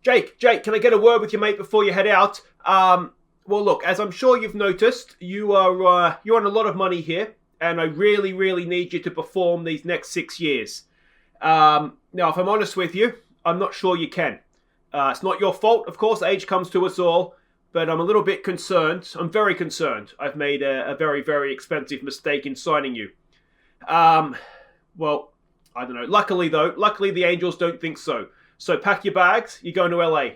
Jake, can I get a word with you, mate, before you head out? Well, look, as I'm sure you've noticed, you're on a lot of money here, and I really, really need you to perform these next 6 years. Now, if I'm honest with you, I'm not sure you can. It's not your fault, of course. Age comes to us all, but I'm a little bit concerned. I'm very concerned. I've made a very, very expensive mistake in signing you. Well, I don't know. Luckily, the Angels don't think so. So pack your bags, you're going to LA.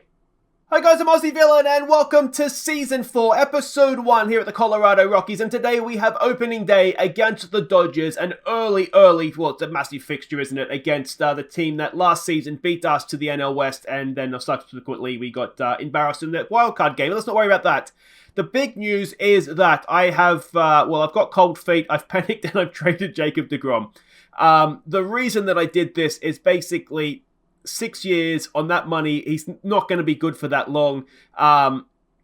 Hi guys, I'm Aussie Villain and welcome to Season 4, Episode 1 here at the Colorado Rockies. And today we have opening day against the Dodgers. An early, well, it's a massive fixture, isn't it? Against the team that last season beat us to the NL West. And then subsequently we got embarrassed in the wildcard game. Let's not worry about that. The big news is that I have, I've got cold feet. I've panicked and I've traded Jacob deGrom. The reason that I did this is basically 6 years on that money. He's not going to be good for that long.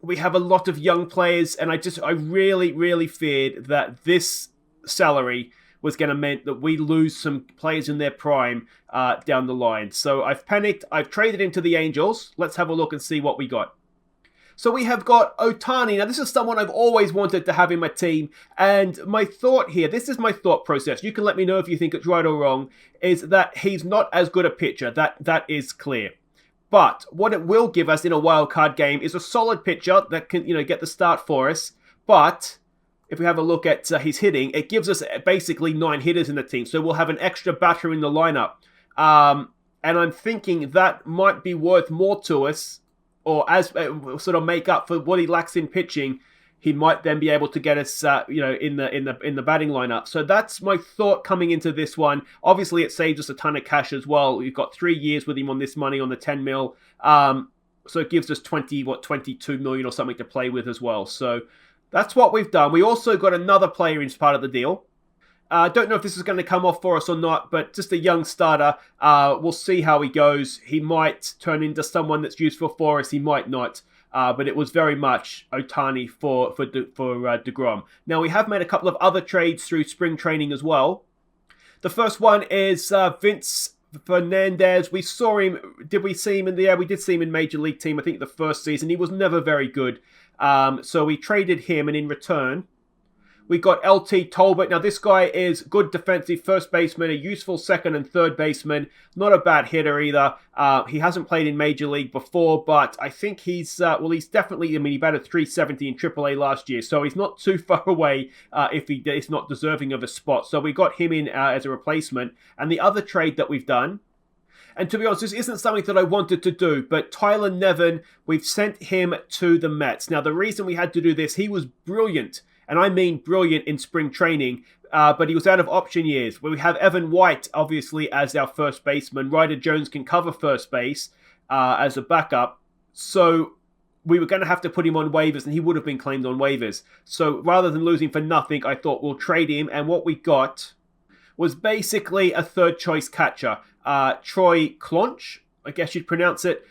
We have a lot of young players, and I really, really feared that this salary was going to mean that we lose some players in their prime down the line. So I've panicked. I've traded into the Angels. Let's have a look and see what we got. So we have got Ohtani. Now, this is someone I've always wanted to have in my team. And my thought here, this is my thought process. You can let me know if you think it's right or wrong, is that he's not as good a pitcher. That is clear. But what it will give us in a wild card game is a solid pitcher that can, get the start for us. But if we have a look at his hitting, it gives us basically 9 hitters in the team. So we'll have an extra batter in the lineup. And I'm thinking that might be worth more to us, or as sort of make up for what he lacks in pitching. He might then be able to get us, in the batting lineup. So that's my thought coming into this one. Obviously, it saves us a ton of cash as well. We've got 3 years with him on this money on the 10 mil. So it gives us 22 million or something to play with as well. So that's what we've done. We also got another player in as part of the deal. Don't know if this is going to come off for us or not, but just a young starter. We'll see how he goes. He might turn into someone that's useful for us. He might not. But it was very much Ohtani for deGrom. Now, we have made a couple of other trades through spring training as well. The first one is Vince Fernandez. We saw him. Did we see him in the air? We did see him in Major League team, I think, the first season. He was never very good. So we traded him, and in return, we got LT Tolbert. Now, this guy is good defensive first baseman, a useful second and third baseman. Not a bad hitter either. He hasn't played in Major League before, but I think he's definitely, he batted 370 in AAA last year, so he's not too far away if he's not deserving of a spot. So we got him in as a replacement. And the other trade that we've done, and to be honest, this isn't something that I wanted to do, but Tyler Nevin, we've sent him to the Mets. Now, the reason we had to do this, he was brilliant. And I mean brilliant in spring training, but he was out of option years. We have Evan White, obviously, as our first baseman. Ryder Jones can cover first base as a backup. So we were going to have to put him on waivers, and he would have been claimed on waivers. So rather than losing for nothing, I thought we'll trade him. And what we got was basically a third-choice catcher. Troy Clonch, I guess you'd pronounce it.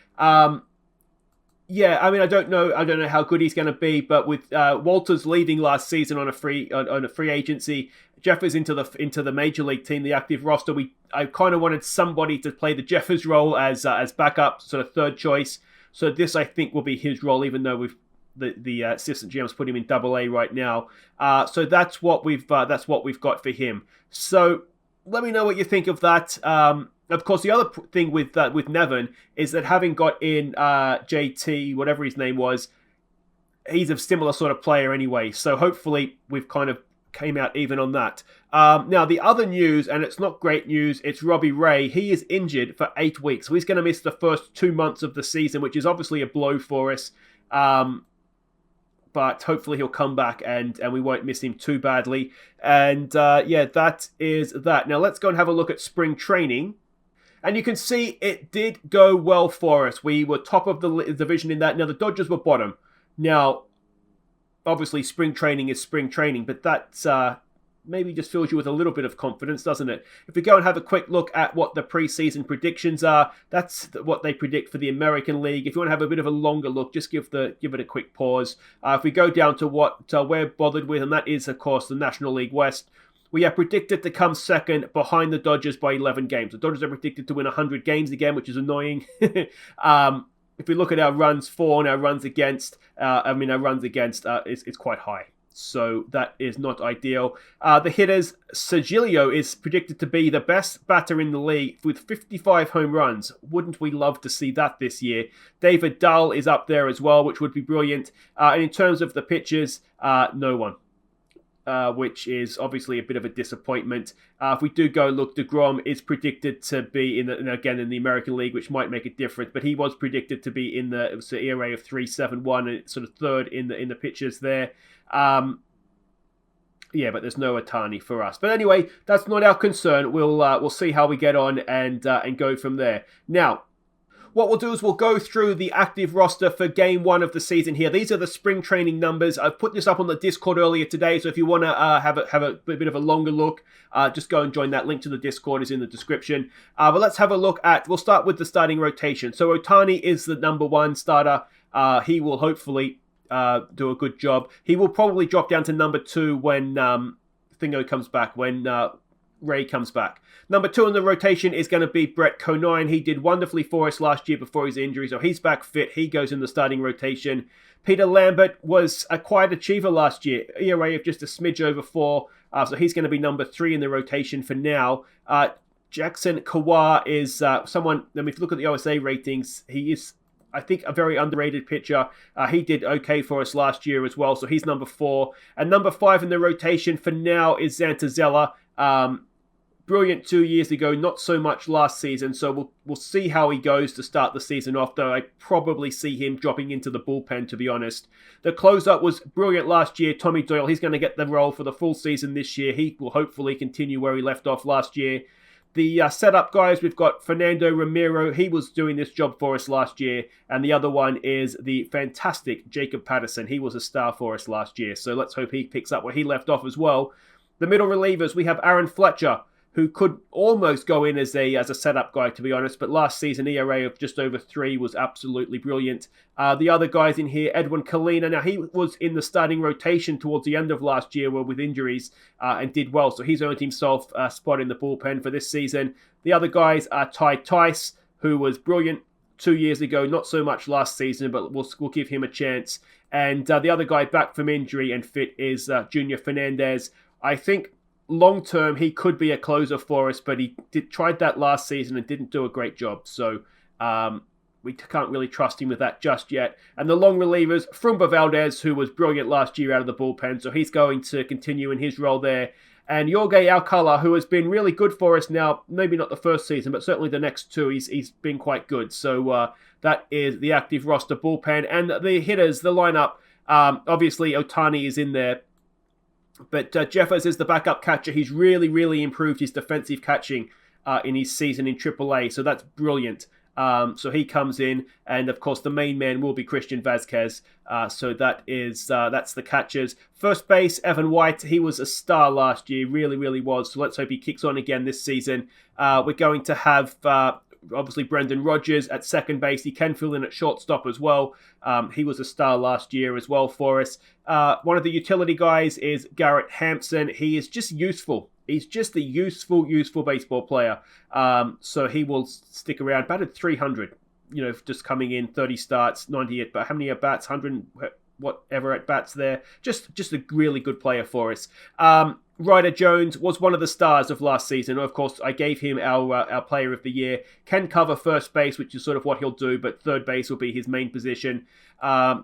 Yeah, I don't know how good he's going to be, but with Walters leaving last season on a free agency, Jeffers into the Major League team, the active roster. I kind of wanted somebody to play the Jeffers role as backup, sort of third choice. So this, I think, will be his role, even though the assistant GM's put him in Double-A right now. So that's what we've got for him. So let me know what you think of that. Of course, the other thing with Nevin is that having got in JT, whatever his name was, he's a similar sort of player anyway. So hopefully we've kind of came out even on that. Now, the other news, and it's not great news, it's Robbie Ray. He is injured for 8 weeks. So he's going to miss the first 2 months of the season, which is obviously a blow for us. But hopefully he'll come back and we won't miss him too badly. And that is that. Now let's go and have a look at spring training. And you can see it did go well for us. We were top of the division in that. Now, the Dodgers were bottom. Now, obviously, spring training is spring training, but that maybe just fills you with a little bit of confidence, doesn't it? If we go and have a quick look at what the preseason predictions are, that's what they predict for the American League. If you want to have a bit of a longer look, just give it a quick pause. If we go down to what we're bothered with, and that is, of course, the National League West, we are predicted to come second behind the Dodgers by 11 games. The Dodgers are predicted to win 100 games again, which is annoying. if we look at our runs for and our runs against, it's quite high. So that is not ideal. The hitters, Sergilio is predicted to be the best batter in the league with 55 home runs. Wouldn't we love to see that this year? David Dahl is up there as well, which would be brilliant. And in terms of the pitchers, no one. Which is obviously a bit of a disappointment. If we do go look, DeGrom is predicted to be in the American League, which might make a difference, but he was predicted to be in the ERA of 3.71 and sort of third in the pitchers there. But there's no Ohtani for us. But anyway, that's not our concern. We'll see how we get on and go from there. Now, what we'll do is we'll go through the active roster for Game 1 of the season here. These are the spring training numbers. I've put this up on the Discord earlier today, so if you want to have a bit of a longer look, just go and join that. Link to the Discord is in the description. But let's have a look we'll start with the starting rotation. So Ohtani is the number 1 starter. He will hopefully do a good job. He will probably drop down to number 2 when Thingo comes back, when Ray comes back. Number 2 in the rotation is going to be Brett Conine. He did wonderfully for us last year before his injury, so he's back fit. He goes in the starting rotation. Peter Lambert was a quiet achiever last year. ERA of just a smidge over 4, so he's going to be number 3 in the rotation for now. Jackson Kawhi is someone, if you look at the OSA ratings, he is, I think, a very underrated pitcher. He did okay for us last year as well, so he's number 4. And number 5 in the rotation for now is Zantazella. Brilliant 2 years ago, not so much last season, so we'll see how he goes to start the season off, though I probably see him dropping into the bullpen, to be honest. The closer was brilliant last year, Tommy Doyle. He's going to get the role for the full season this year. He will hopefully continue where he left off last year. The setup guys, we've got Fernando Ramiro. He was doing this job for us last year. And the other one is the fantastic Jacob Patterson. He was a star for us last year, so let's hope he picks up where he left off as well. The middle relievers, we have Aaron Fletcher, who could almost go in as a setup guy, to be honest, but last season ERA of just over 3 was absolutely brilliant. The other guys in here, Edwin Kalina, now he was in the starting rotation towards the end of last year with injuries and did well, so he's earned himself a spot in the bullpen for this season. The other guys are Ty Tice, who was brilliant 2 years ago, not so much last season, but we'll give him a chance. And the other guy back from injury and fit is Junior Fernandez. I think long-term, he could be a closer for us, but he tried that last season and didn't do a great job. So we can't really trust him with that just yet. And the long relievers, Frumba Valdez, who was brilliant last year out of the bullpen, so he's going to continue in his role there. And Jorge Alcala, who has been really good for us now, maybe not the first season, but certainly the next 2, he's been quite good. So that is the active roster bullpen. And the hitters, the lineup, obviously Ohtani is in there. But Jeffers is the backup catcher. He's really, really improved his defensive catching in his season in AAA, so that's brilliant. So he comes in, and of course the main man will be Christian Vazquez. So that's the catchers. First base, Evan White. He was a star last year, really, really was. So let's hope he kicks on again this season. We're going to have obviously Brendan Rodgers at second base. He can fill in at shortstop as well. He was a star last year as well for us. One of the utility guys is Garrett Hampson. He is just useful. He's just a useful baseball player. So he will stick around. Batted 300, just coming in, 30 starts, 90 but how many at bats? 100 whatever at bats there. Just a really good player for us. Ryder Jones was one of the stars of last season. Of course, I gave him our player of the year. Can cover first base, which is sort of what he'll do, but third base will be his main position.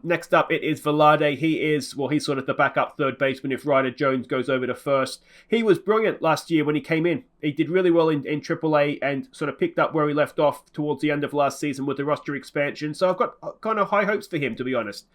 Next up, it is Velarde. He's sort of the backup third baseman if Ryder Jones goes over to first. He was brilliant last year when he came in. He did really well in AAA and sort of picked up where he left off towards the end of last season with the roster expansion. So I've got kind of high hopes for him, to be honest.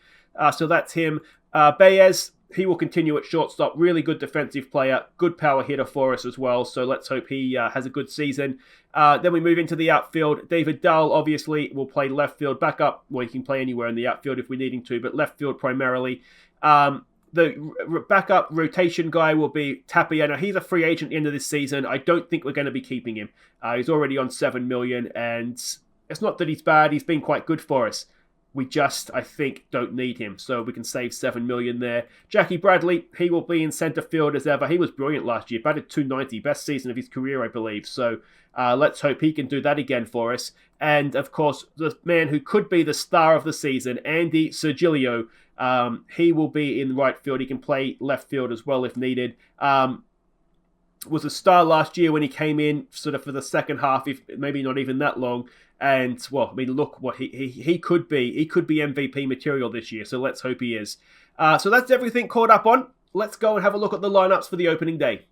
So that's him. Baez, he will continue at shortstop. Really good defensive player. Good power hitter for us as well. So let's hope he has a good season. Then we move into the outfield. David Dahl, obviously, will play left field. Backup, well, he can play anywhere in the outfield if we need him to, but left field primarily. The backup rotation guy will be Tapia. Now, he's a free agent into this season. I don't think we're going to be keeping him. He's already on $7 million, and it's not that he's bad. He's been quite good for us. We just, I think, don't need him, so we can save $7 million there. Jackie Bradley, he will be in center field as ever. He was brilliant last year, batted .290, best season of his career, I believe. So let's hope he can do that again for us. And, of course, the man who could be the star of the season, Andy Sergilio, he will be in right field. He can play left field as well if needed. Was a star last year when he came in sort of for the second half, if maybe not even that long. And, well, I mean, look what he could be. He could be MVP material this year, so let's hope he is. So that's everything caught up on. Let's go and have a look at the lineups for the opening day.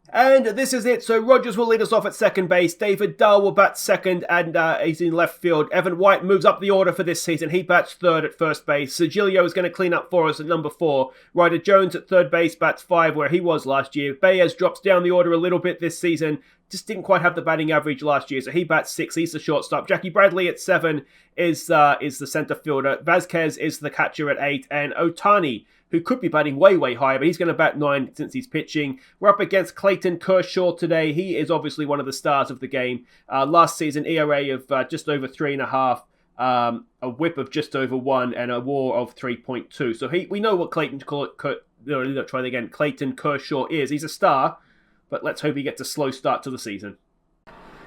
And this is it. So Rogers will lead us off at second base. David Dahl will bat second, and he's in left field. Evan White moves up the order for this season. He bats third at first base. Sergilio is going to clean up for us at number 4. Ryder Jones at third base bats 5, where he was last year. Baez drops down the order a little bit this season. Just didn't quite have the batting average last year, so he bats 6. He's the shortstop. Jackie Bradley at 7 is the center fielder. Vasquez is the catcher at 8, and Ohtani, who could be batting way, way higher, but he's going to bat 9 since he's pitching. We're up against Clayton Kershaw today. He is obviously one of the stars of the game. Last season, ERA of just over 3.5, a whip of just over 1, and a WAR of 3.2. So we know what Clayton Kershaw is. He's a star, but let's hope he gets a slow start to the season.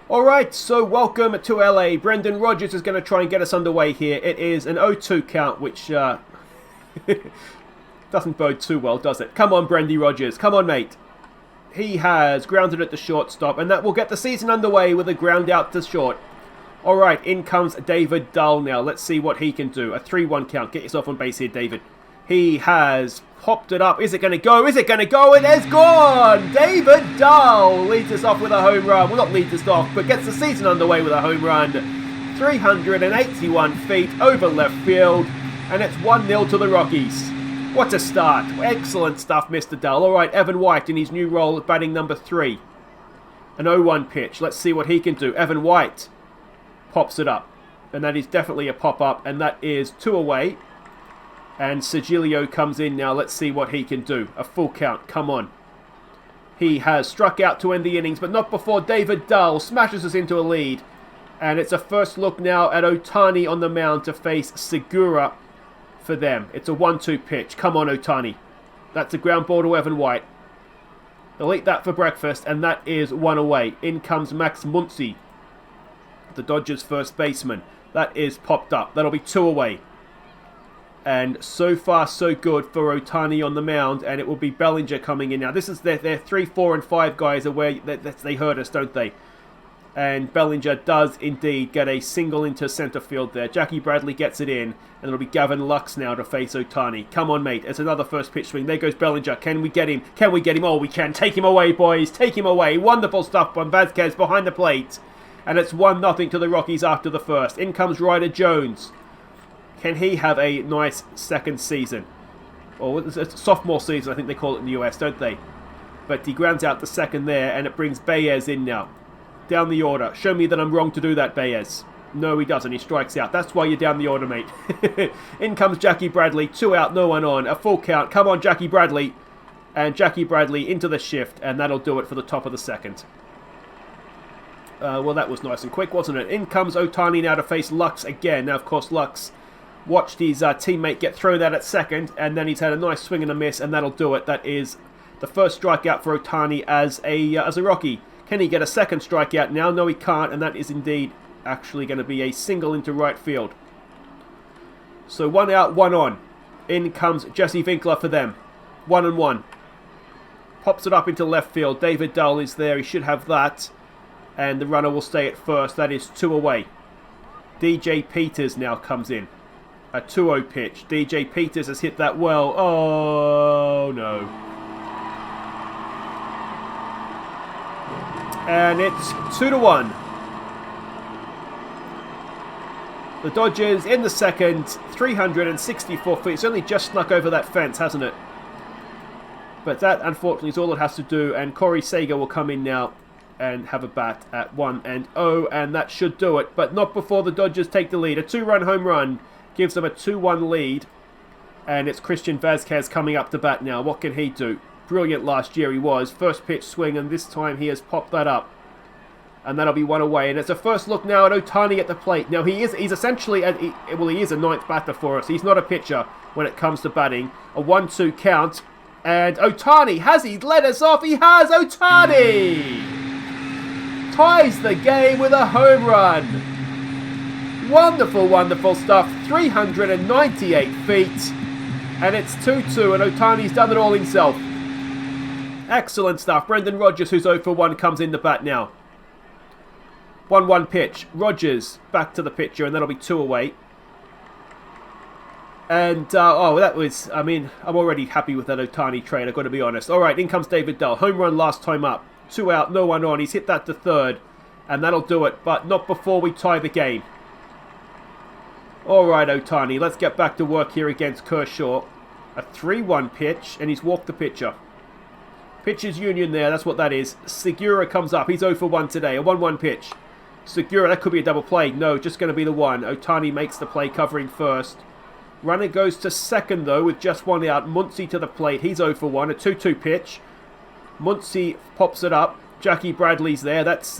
All right, so welcome to LA. Brendan Rodgers is going to try and get us underway here. It is an 0-2 count, which doesn't bode too well, does it? Come on, Brendy Rodgers. Come on, mate. He has grounded at the shortstop, and that will get the season underway with a ground out to short. All right, in comes David Dahl now. Let's see what he can do. A 3-1 count. Get yourself on base here, David. He has popped it up. Is it going to go? Is it going to go? It has gone! David Dahl leads us off with a home run. Well, not leads us off, but gets the season underway with a home run. 381 feet over left field, and it's 1-0 to the Rockies. What a start. Excellent stuff, Mr. Dahl. All right, Evan White in his new role at batting number 3. An 0-1 pitch. Let's see what he can do. Evan White pops it up, and that is definitely a pop-up, and that is 2 away. And Sergilio comes in now. Let's see what he can do. A full count. Come on. He has struck out to end the innings, but not before David Dahl smashes us into a lead. And it's a first look now at Ohtani on the mound to face Segura for them. It's a 1-2 pitch. Come on, Ohtani. That's a ground ball to Evan White. They'll eat that for breakfast, and that is 1 away. In comes Max Muncy, the Dodgers' first baseman. That is popped up. That'll be 2 away. And so far, so good for Ohtani on the mound, and it will be Bellinger coming in now. This is their 3, 4, and 5 guys are where they hurt us, don't they? And Bellinger does indeed get a single into center field there. Jackie Bradley gets it in, and it'll be Gavin Lux now to face Ohtani. Come on, mate. It's another first pitch swing. There goes Bellinger. Can we get him? Can we get him? Oh, we can. Take him away, boys. Take him away. Wonderful stuff from Vasquez behind the plate. And it's 1-0 to the Rockies after the first. In comes Ryder Jones. Can he have a nice second season? Or it's sophomore season, I think they call it in the US, don't they? But he grounds out the second there, and it brings Baez in now. Down the order. Show me that I'm wrong to do that, Baez. No, he doesn't. He strikes out. That's why you're down the order, mate. In comes Jackie Bradley. 2 out, no one on. A full count. Come on, Jackie Bradley. And Jackie Bradley into the shift, and that'll do it for the top of the second. Well, that was nice and quick, wasn't it? In comes Ohtani now to face Lux again. Now, of course, Lux watched his teammate get thrown out at second, and then he's had a nice swing and a miss, and that'll do it. That is the first strikeout for Ohtani as a Rocky. Can he get a second strikeout now? No, he can't, and that is indeed actually going to be a single into right field. So 1 out, 1 on. In comes Jesse Winkler for them. 1-1. Pops it up into left field. David Dahl is there. He should have that. And the runner will stay at first. That is 2 away. DJ Peters now comes in. A 2-0 pitch. DJ Peters has hit that well. Oh, no. And it's 2-1. The Dodgers in the second, 364 feet. It's only just snuck over that fence, hasn't it? But that, unfortunately, is all it has to do. And Corey Seager will come in now and have a bat at 1-0. And that should do it. But not before the Dodgers take the lead. A 2-run home run gives them a 2-1 lead. And it's Christian Vasquez coming up to bat now. What can he do? Brilliant last year he was. First pitch swing, and this time he has popped that up. And that'll be one away. And it's a first look now at Ohtani at the plate. Now, he's essentially, he is a ninth batter for us. He's not a pitcher when it comes to batting. A 1-2 count. And Ohtani, has he led us off? He has! Ohtani! Ties the game with a home run. Wonderful, wonderful stuff. 398 feet. And it's 2-2, and Ohtani's done it all himself. Excellent stuff. Brendan Rodgers, who's 0 for 1, comes in the bat now. 1-1 pitch. Rodgers back to the pitcher, and that'll be 2 away. And, that was, I'm already happy with that Ohtani trade, I've got to be honest. Alright, in comes David Dahl. Home run last time up. 2 out, no one on. He's hit that to third, and that'll do it, but not before we tie the game. Alright, Ohtani, let's get back to work here against Kershaw. A 3-1 pitch, and he's walked the pitcher. Pitcher's union there, that's what that is. Segura comes up, he's 0 for 1 today. A 1-1 pitch. Segura, that could be a double play. No, just going to be the one. Ohtani makes the play, covering first. Runner goes to second, though, with just 1 out. Muncy to the plate. He's 0 for 1. A 2-2 pitch. Muncy pops it up. Jackie Bradley's there. That's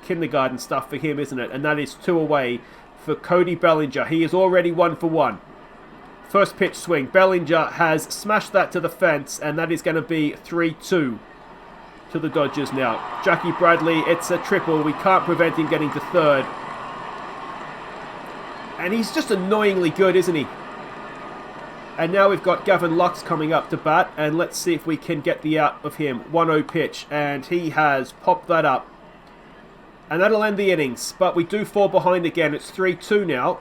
kindergarten stuff for him, isn't it? And that is 2 away for Cody Bellinger. He is already 1 for 1. First pitch swing. Bellinger has smashed that to the fence, and that is going to be 3-2 to the Dodgers now. Jackie Bradley, it's a triple. We can't prevent him getting to third. And he's just annoyingly good, isn't he? And now we've got Gavin Lux coming up to bat. And let's see if we can get the out of him. 1-0 pitch. And he has popped that up. And that'll end the innings. But we do fall behind again. It's 3-2 now.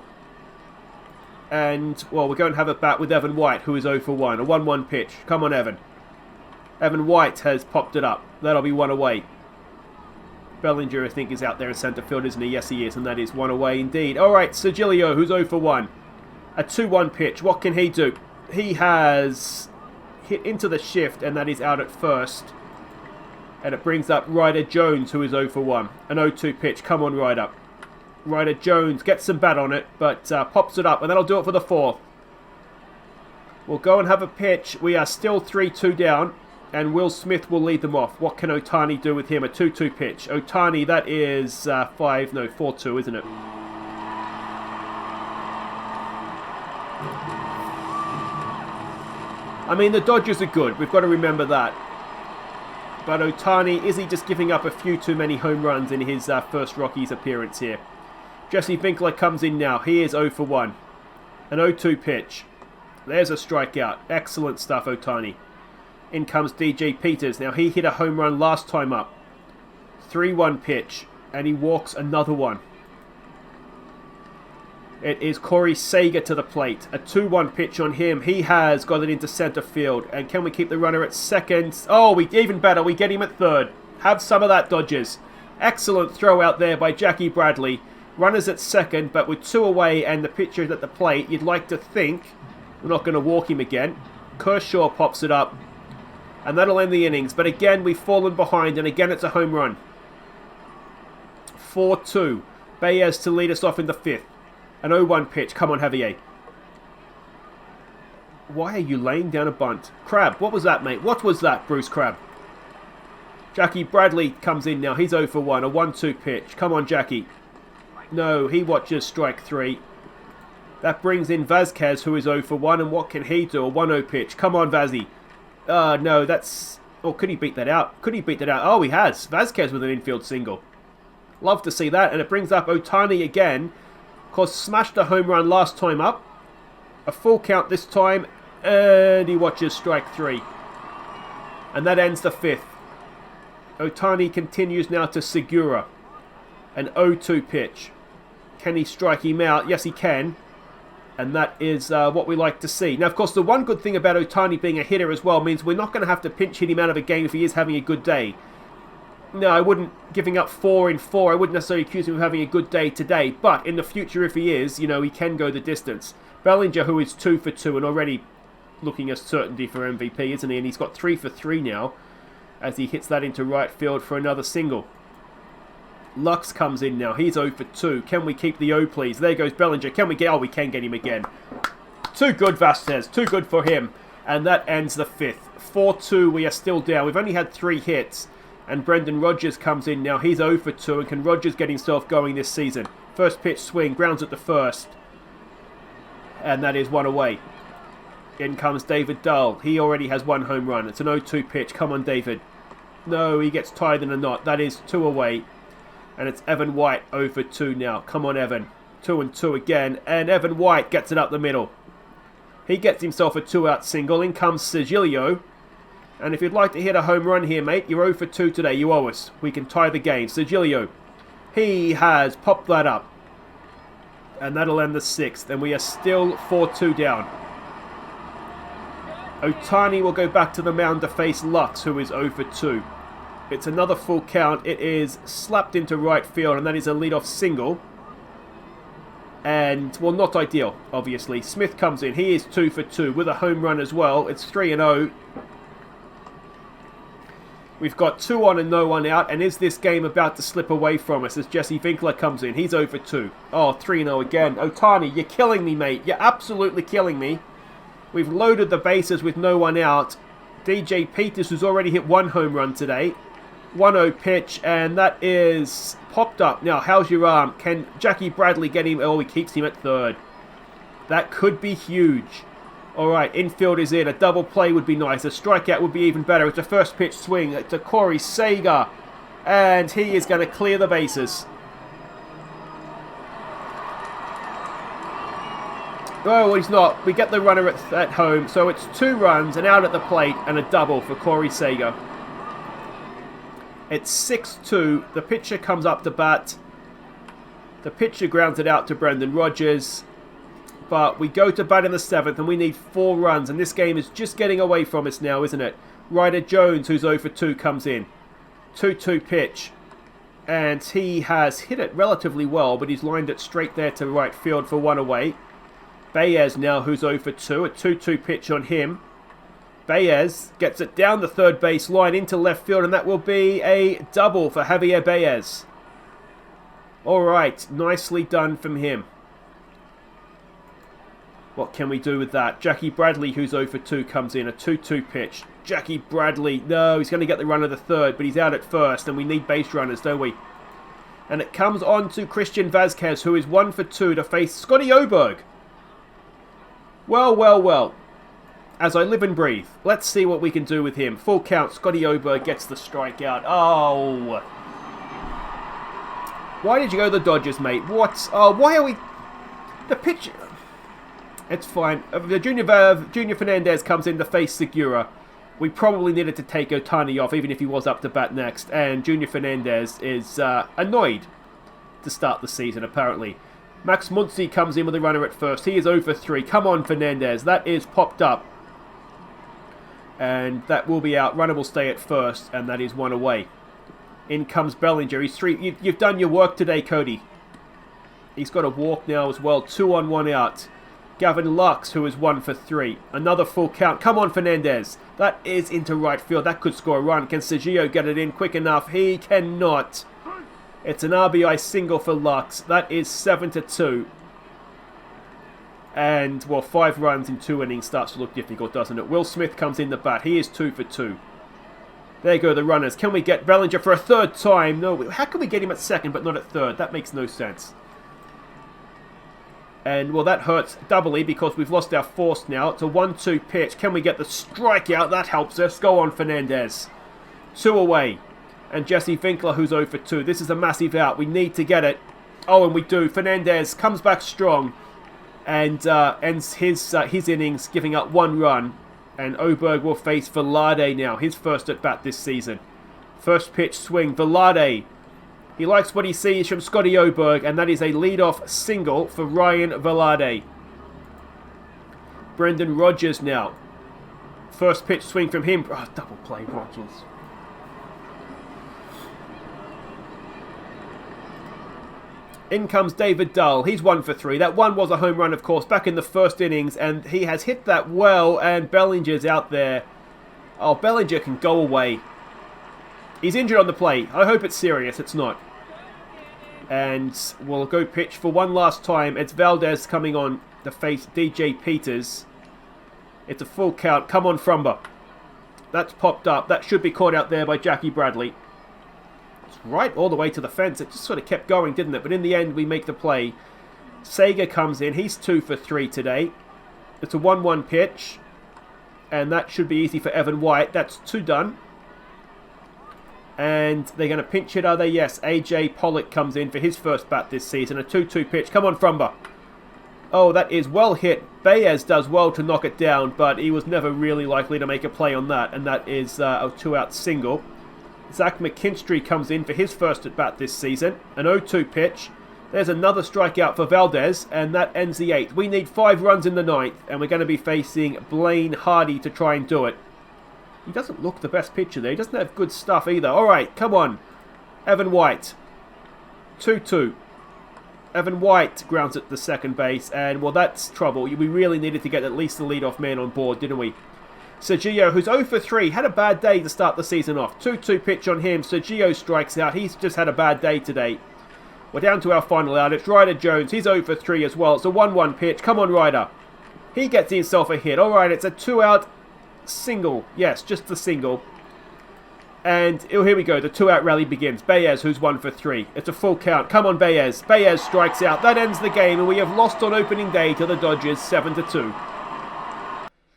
And, well, we're going to have a bat with Evan White, who is 0 for 1. A 1-1 pitch. Come on, Evan. Evan White has popped it up. That'll be 1 away. Bellinger, I think, is out there in centre field, isn't he? Yes, he is, and that is 1 away indeed. Alright, Sergilio, who's 0 for 1. A 2-1 pitch. What can he do? He has hit into the shift, and that is out at first. And it brings up Ryder Jones, who is 0 for 1. An 0-2 pitch. Come on, Ryder. Ryder Jones gets some bat on it, but pops it up, and that'll do it for the 4th. We'll go and have a pitch. We are still 3-2 down. And Will Smith will lead them off. What can Ohtani do with him? A 2-2 pitch. Ohtani, that is 4-2, isn't it? I mean, the Dodgers are good. We've got to remember that. But Ohtani, is he just giving up a few too many home runs in his first Rockies appearance here? Jesse Winkler comes in now. He is 0 for 1. An 0-2 pitch. There's a strikeout. Excellent stuff, Ohtani. In comes DJ Peters. Now, he hit a home run last time up. 3-1 pitch. And he walks another one. It is Corey Seager to the plate. A 2-1 pitch on him. He has got it into centre field. And can we keep the runner at second? Oh, even better. We get him at third. Have some of that, Dodgers. Excellent throw out there by Jackie Bradley. Runners at second, but with 2 away and the pitcher at the plate, you'd like to think we're not going to walk him again. Kershaw pops it up. And that'll end the innings. But again, we've fallen behind. And again, it's a home run. 4-2. Baez to lead us off in the 5th. An 0-1 pitch. Come on, Javier. Why are you laying down a bunt? Crab, what was that, mate? What was that, Bruce Crab? Jackie Bradley comes in now. He's 0 for 1. A 1-2 pitch. Come on, Jackie. No, he watches strike 3. That brings in Vazquez, who is 0 for 1. And what can he do? A 1-0 pitch. Come on, Vazzy. No, that's... Oh, could he beat that out? Could he beat that out? Oh, he has. Vazquez with an infield single. Love to see that. And it brings up Ohtani again. Of course, smashed a home run last time up. A full count this time. And he watches strike 3. And that ends the 5th. Ohtani continues now to Segura. An 0-2 pitch. Can he strike him out? Yes, he can. And that is what we like to see. Now, of course, the one good thing about Ohtani being a hitter as well means we're not going to have to pinch hit him out of a game if he is having a good day. No, I wouldn't, giving up 4 in 4, I wouldn't necessarily accuse him of having a good day today. But in the future, if he is, you know, he can go the distance. Bellinger, who is 2 for 2 and already looking a certainty for MVP, isn't he? And he's got 3 for 3 now as he hits that into right field for another single. Lux comes in now. He's 0 for 2. Can we keep the O, please? There goes Bellinger. Can we get... Oh, we can get him again. Too good, Vasquez. Too good for him. And that ends the 5th. 4-2, we are still down. We've only had 3 hits. And Brendan Rodgers comes in now. He's 0 for 2. And can Rodgers get himself going this season? First pitch swing. Grounds at the first. And that is 1 away. In comes David Dahl. He already has 1 home run. It's an 0-2 pitch. Come on, David. No, he gets tied in a knot. That is 2 away. And it's Evan White 0 for 2 now. Come on, Evan. 2-2 again. And Evan White gets it up the middle. He gets himself a 2-out single. In comes Sigilio. And if you'd like to hit a home run here, mate, you're 0 for 2 today. You owe us. We can tie the game. Sigilio. He has popped that up. And that'll end the 6th. And we are still 4-2 down. Ohtani will go back to the mound to face Lux, who is 0 for 2. It's another full count. It is slapped into right field, and that is a leadoff single. And, well, not ideal, obviously. Smith comes in. He is 2 for 2 with a home run as well. It's 3-0. We've got 2 on and no one out. And is this game about to slip away from us as Jesse Winkler comes in? He's 0 for 2. Oh, 3-0 again. Ohtani, you're killing me, mate. You're absolutely killing me. We've loaded the bases with no one out. DJ Peters, who's already hit 1 home run today. 1-0 pitch, and that is popped up. Now, how's your arm? Can Jackie Bradley get him? Oh, he keeps him at third. That could be huge. All right, infield is in. A double play would be nice. A strikeout would be even better. It's a first pitch swing to Corey Seager, and he is going to clear the bases. Oh, well, he's not. We get the runner at home, so it's 2 runs, and out at the plate, and a double for Corey Seager. It's 6-2. The pitcher comes up to bat. The pitcher grounds it out to Brendan Rodgers. But we go to bat in the 7th, and we need 4 runs, and this game is just getting away from us now, isn't it? Ryder Jones, who's 0 for 2, comes in. 2-2 pitch. And he has hit it relatively well, but he's lined it straight there to right field for 1 away. Baez now, who's 0 for 2. A 2-2 pitch on him. Baez gets it down the third base line into left field, and that will be a double for Javier Baez. Alright, nicely done from him. What can we do with that? Jackie Bradley, who's 0 for 2, comes in. A 2-2 pitch. Jackie Bradley, no, he's going to get the run of the third, but he's out at first, and we need base runners, don't we? And it comes on to Christian Vazquez, who is 1 for 2 to face Scotty Oberg. Well, well, well. As I live and breathe. Let's see what we can do with him. Full count. Scotty Oberg gets the strikeout. Oh. Why did you go to the Dodgers, mate? What? Oh, why are we... The pitch... It's fine. Junior Fernandez comes in to face Segura. We probably needed to take Ohtani off, even if he was up to bat next. And Junior Fernandez is annoyed to start the season, apparently. Max Muncy comes in with a runner at first. He is 0 for 3. Come on, Fernandez. That is popped up. And that will be out. Runner will stay at first, and that is 1 away. In comes Bellinger. He's 3. You've done your work today, Cody. He's got a walk now as well. 2 on, 1 out. Gavin Lux, who is 1 for 3. Another full count. Come on, Fernandez. That is into right field. That could score a run. Can Sergio get it in quick enough? He cannot. It's an RBI single for Lux. That is 7-2. And, well, 5 runs in 2 innings starts to look difficult, doesn't it? Will Smith comes in the bat. He is 2 for 2. There go the runners. Can we get Bellinger for a 3rd time? No. How can we get him at 2nd but not at 3rd? That makes no sense. And, well, that hurts doubly because we've lost our force now. It's a 1-2 pitch. Can we get the strikeout? That helps us. Go on, Fernandez. 2 away. And Jesse Winkler, who's 0 for 2. This is a massive out. We need to get it. Oh, and we do. Fernandez comes back strong and ends his innings, giving up 1 run. And Oberg will face Velarde now, his first at bat this season. First pitch swing. Velarde. He likes what he sees from Scotty Oberg, and that is a leadoff single for Ryan Velarde. Brendan Rodgers now. First pitch swing from him. Oh, double play, Rodgers. In comes David Dahl. He's 1 for 3. That one was a home run, of course, back in the first innings, and he has hit that well, and Bellinger's out there. Oh, Bellinger can go away. He's injured on the play. I hope it's serious. It's not. And we'll go pitch for one last time. It's Valdez coming on to face DJ Peters. It's a full count. Come on, Frumba. That's popped up. That should be caught out there by Jackie Bradley. right all the way to the fence. It just sort of kept going, didn't it? But in the end, we make the play. Sega comes in. He's 2 for 3 today. It's a 1-1 pitch. And that should be easy for Evan White. That's 2 done. And they're going to pinch it, are they? Yes. AJ Pollock comes in for his first bat this season. A 2-2 pitch. Come on, Frumba. Oh, that is well hit. Baez does well to knock it down, but he was never really likely to make a play on that. And that is a 2-out single. Zach McKinstry comes in for his first at bat this season. An 0-2 pitch. There's another strikeout for Valdez, and that ends the 8th. We need 5 runs in the 9th, and we're going to be facing Blaine Hardy to try and do it. He doesn't look the best pitcher there. He doesn't have good stuff either. All right, come on. Evan White. 2-2. Evan White grounds at the second base, and, well, that's trouble. We really needed to get at least the leadoff man on board, didn't we? Sergio, who's 0 for 3, had a bad day to start the season off. 2-2 pitch on him. Sergio strikes out. He's just had a bad day today. We're down to our final out. It's Ryder Jones. He's 0 for 3 as well. It's a 1-1 pitch. Come on, Ryder. He gets himself a hit. All right, it's a 2-out single. Yes, just the single. And here we go. The 2-out rally begins. Baez, who's 1 for 3. It's a full count. Come on, Baez. Baez strikes out. That ends the game, and we have lost on opening day to the Dodgers 7-2.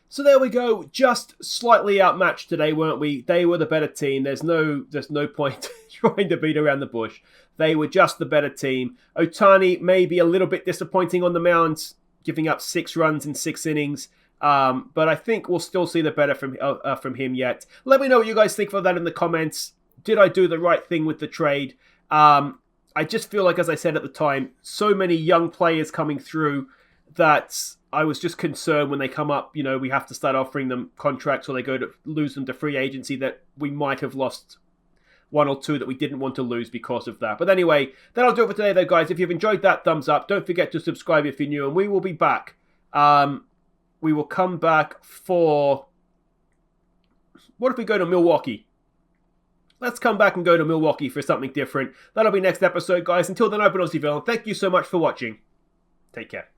So there we go. Just slightly outmatched today, weren't we? They were the better team. There's no point trying to beat around the bush. They were just the better team. Ohtani may be a little bit disappointing on the mound, giving up 6 runs in 6 innings. But I think we'll still see the better from him yet. Let me know what you guys think of that in the comments. Did I do the right thing with the trade? I just feel like, as I said at the time, so many young players coming through that I was just concerned when they come up, we have to start offering them contracts or they go to lose them to free agency, that we might have lost 1 or 2 that we didn't want to lose because of that. But anyway, that'll do it for today though, guys. If you've enjoyed that, thumbs up. Don't forget to subscribe if you're new, and we will be back. We will come back for... What if we go to Milwaukee? Let's come back and go to Milwaukee for something different. That'll be next episode, guys. Until then, I've been Aussie Villain. Thank you so much for watching. Take care.